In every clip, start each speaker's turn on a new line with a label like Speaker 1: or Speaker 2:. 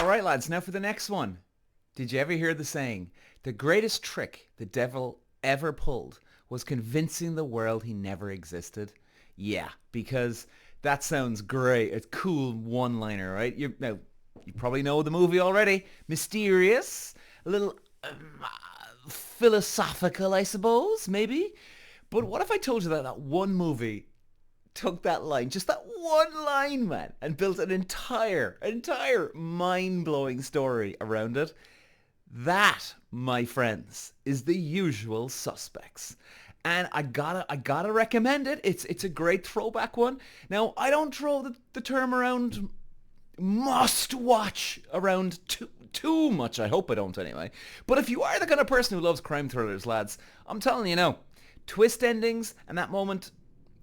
Speaker 1: All right, lads, now for the next one. Did you ever hear the saying, the greatest trick the devil ever pulled was convincing the world he never existed? Yeah, because that sounds great. It's cool one-liner, right? You probably know the movie already. Mysterious, a little philosophical, I suppose, maybe. But what if I told you that that one movie took that line, just that one line, man, and built an entire mind-blowing story around it? That, my friends, is The Usual Suspects. And I gotta recommend it. It's a great throwback one. Now, I don't throw the term around must watch around too much. I hope I don't anyway. But if you are the kind of person who loves crime thrillers, lads, I'm telling you now, twist endings and that moment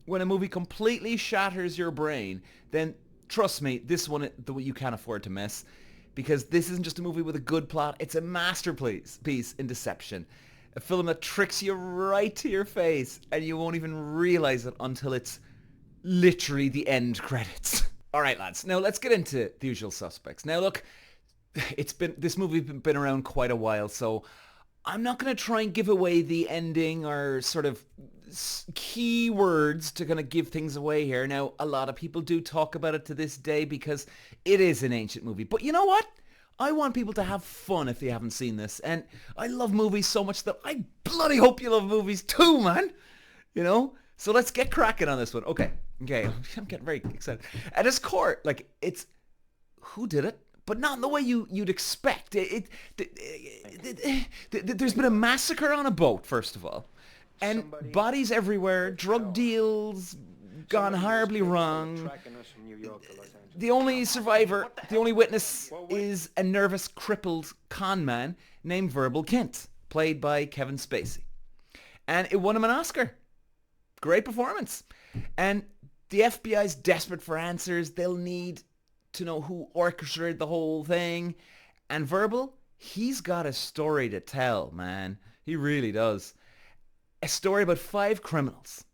Speaker 1: when a movie completely shatters your brain, then trust me, this one you can't afford to miss. Because this isn't just a movie with a good plot, it's a masterpiece in deception. A film that tricks you right to your face and you won't even realize it until it's literally the end credits. Alright lads, now let's get into The Usual Suspects. Now look, this movie's been around quite a while, so I'm not going to try and give away the ending or sort of key words to kind of give things away here. Now, a lot of people do talk about it to this day because it is an ancient movie. But you know what? I want people to have fun if they haven't seen this. And I love movies so much that I bloody hope you love movies too, man. You know? So let's get cracking on this one. Okay. I'm getting very excited. At its core, like, it's who did it? But not in the way you'd expect. There's been a massacre on a boat, first of all. And bodies everywhere, drug deals gone horribly wrong. The only survivor, the only witness is a nervous, crippled con man named Verbal Kint, played by Kevin Spacey. And it won him an Oscar. Great performance. And the FBI's desperate for answers. They'll need to know who orchestrated the whole thing. And Verbal, he's got a story to tell, man. He really does. A story about 5 criminals.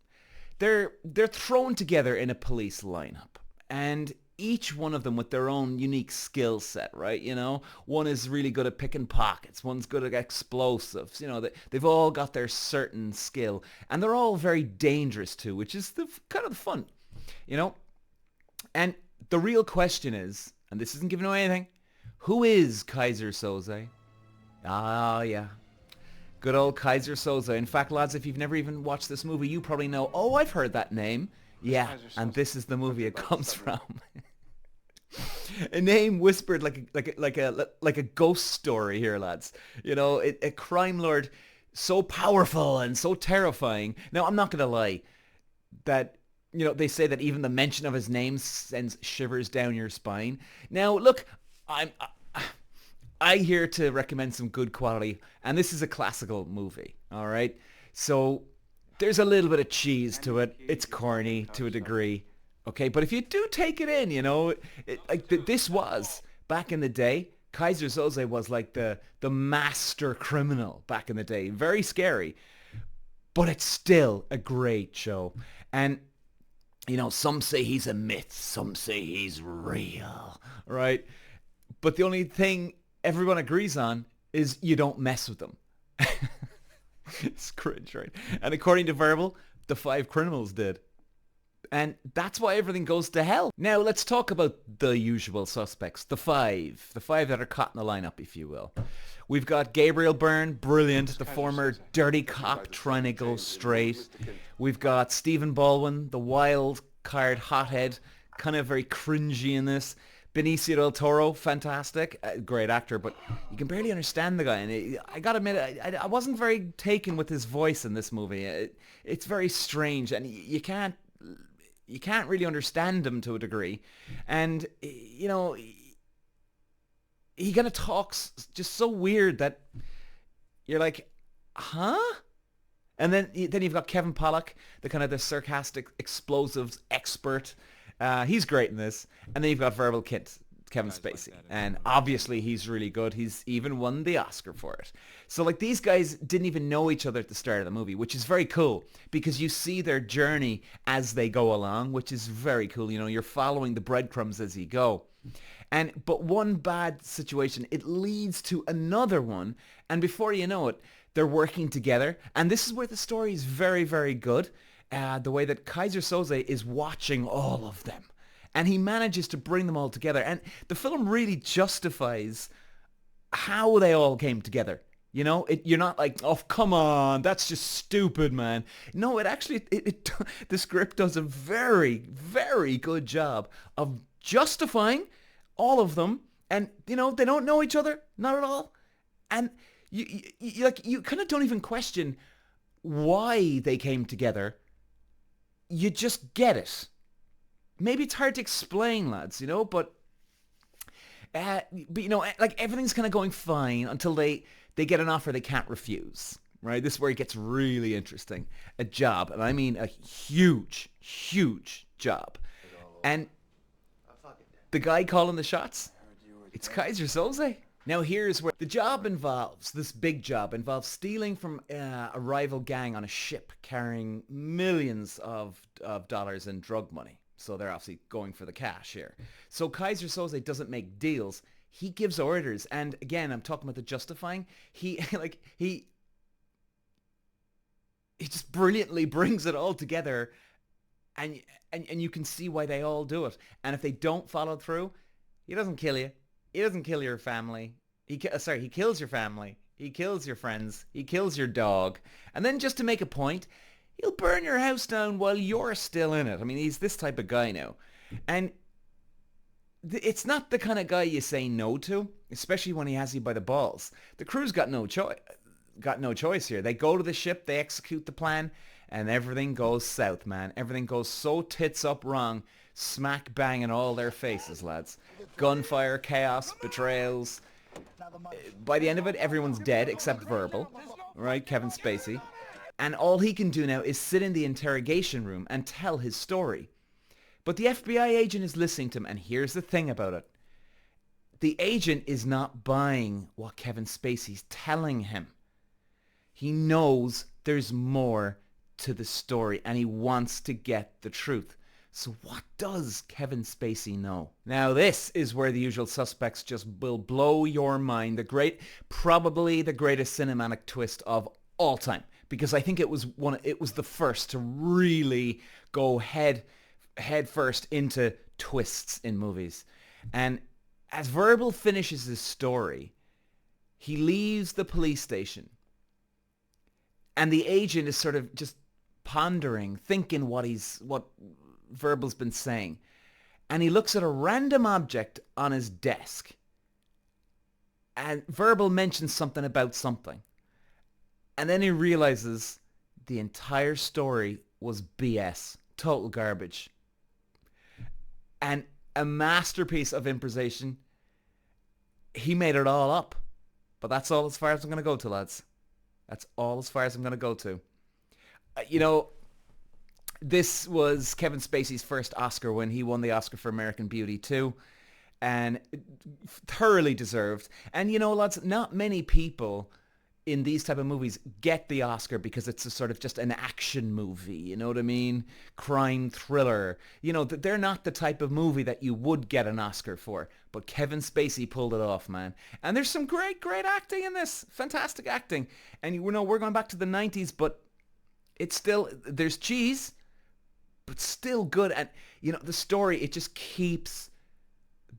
Speaker 1: They're thrown together in a police lineup, and each one of them with their own unique skill set, right? You know, one is really good at picking pockets, one's good at explosives. You know, they've all got their certain skill, and they're all very dangerous too, which is kind of the fun, you know. And the real question is, and this isn't giving away anything, who is Keyser Söze? Ah, yeah. Good old Keyser Söze. In fact, lads, if you've never even watched this movie, you probably know, oh, I've heard that name. Yeah, and this is the movie it comes from. A name whispered like a ghost story here, lads. You know, a crime lord so powerful and so terrifying. Now, I'm not going to lie that, you know, they say that even the mention of his name sends shivers down your spine. Now, look, I here to recommend some good quality, and this is a classical movie, all right? So there's a little bit of cheese to it. It's corny to a degree, okay? But if you do take it in, you know, this was, back in the day, Keyser Söze was like the master criminal back in the day. Very scary, but it's still a great show. And, you know, some say he's a myth, some say he's real, right? But the only thing everyone agrees on is you don't mess with them. It's cringe, right? And according to Verbal, the 5 criminals did. And that's why everything goes to hell. Now let's talk about the usual suspects, the 5 that are caught in the lineup, if you will. We've got Gabriel Byrne, brilliant, the former dirty cop trying to go straight. We've got Stephen Baldwin, the wild card hothead, kind of very cringy in this. Benicio del Toro, fantastic, great actor, but you can barely understand the guy. And I gotta admit, I wasn't very taken with his voice in this movie. It's very strange, and you can't really understand him to a degree. And you know, he kind of talks just so weird that you're like, huh? And then you've got Kevin Pollak, the sarcastic explosives expert. He's great in this. And then you've got Verbal Kint, Kevin Spacey. And obviously he's really good. He's even won the Oscar for it. So like these guys didn't even know each other at the start of the movie, which is very cool because you see their journey as they go along, which is very cool. You know, you're following the breadcrumbs as you go. But one bad situation, it leads to another one, and before you know it, they're working together. And this is where the story is very, very good. The way that Keyser Söze is watching all of them. And he manages to bring them all together. And the film really justifies how they all came together. You know, you're not like, oh, come on, that's just stupid, man. No, it actually, the script does a very, very good job of justifying all of them. And, you know, they don't know each other, not at all. And you kind of don't even question why they came together. You just get it. Maybe it's hard to explain, lads, you know, but you know, like everything's kind of going fine until they get an offer they can't refuse, right? This is where it gets really interesting. A job, and I mean a huge, huge job. And the guy calling the shots, it's Keyser Söze. Now here's where the job involves, this big job involves stealing from a rival gang on a ship carrying millions of dollars in drug money. So they're obviously going for the cash here. So Keyser Söze doesn't make deals. He gives orders. And again, I'm talking about the justifying. He just brilliantly brings it all together. And you can see why they all do it. And if they don't follow through, he doesn't kill you. He doesn't kill your family. He kills your family. He kills your friends. He kills your dog. And then just to make a point, he'll burn your house down while you're still in it. I mean, he's this type of guy now. And it's not the kind of guy you say no to, especially when he has you by the balls. The crew's got no choice here. They go to the ship, they execute the plan, and everything goes south, man. Everything goes so tits up wrong, smack bang in all their faces, lads. Gunfire, chaos, betrayals. By the end of it, everyone's dead except Verbal, right? Kevin Spacey. And all he can do now is sit in the interrogation room and tell his story. But the FBI agent is listening to him, and here's the thing about it. The agent is not buying what Kevin Spacey's telling him. He knows there's more to the story, and he wants to get the truth. So what does Kevin Spacey know? Now this is where The Usual Suspects just will blow your mind. Probably the greatest cinematic twist of all time. Because I think it was the first to really go head first into twists in movies. And as Verbal finishes his story, he leaves the police station. And the agent is sort of just pondering, thinking what Verbal's been saying. And he looks at a random object on his desk. And Verbal mentions something about something. And then he realizes the entire story was BS. Total garbage. And a masterpiece of improvisation. He made it all up. But that's all as far as I'm going to go to, lads. That's all as far as I'm going to go to. You know, this was Kevin Spacey's first Oscar win. He won the Oscar for American Beauty 2. And thoroughly deserved. And you know, lads, not many people in these type of movies get the Oscar because it's a sort of just an action movie, you know what I mean? Crime thriller. You know, they're not the type of movie that you would get an Oscar for. But Kevin Spacey pulled it off, man. And there's some great acting in this. Fantastic acting. And you know, we're going back to the 90s, but it's still, there's cheese, but still good. And, you know, the story, it just keeps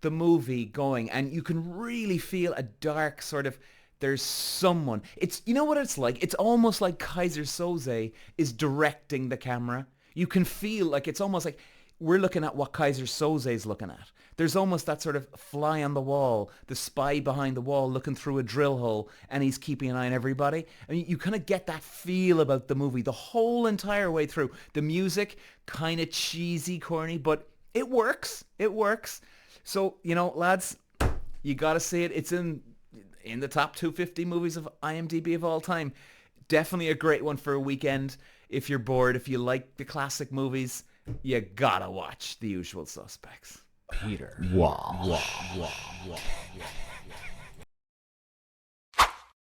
Speaker 1: the movie going. And you can really feel a dark sort of, there's someone. It's, you know what it's like? It's almost like Keyser Söze is directing the camera. You can feel like it's almost like we're looking at what Keyser Söze is looking at. There's almost that sort of fly on the wall, the spy behind the wall looking through a drill hole, and he's keeping an eye on everybody. I mean, you kind of get that feel about the movie the whole entire way through. The music, kind of cheesy, corny, but it works. It works. So, you know, lads, you got to see it. It's in the top 250 movies of IMDb of all time. Definitely a great one for a weekend. If you're bored, if you like the classic movies, you gotta watch The Usual Suspects.
Speaker 2: Peter.
Speaker 3: Wow.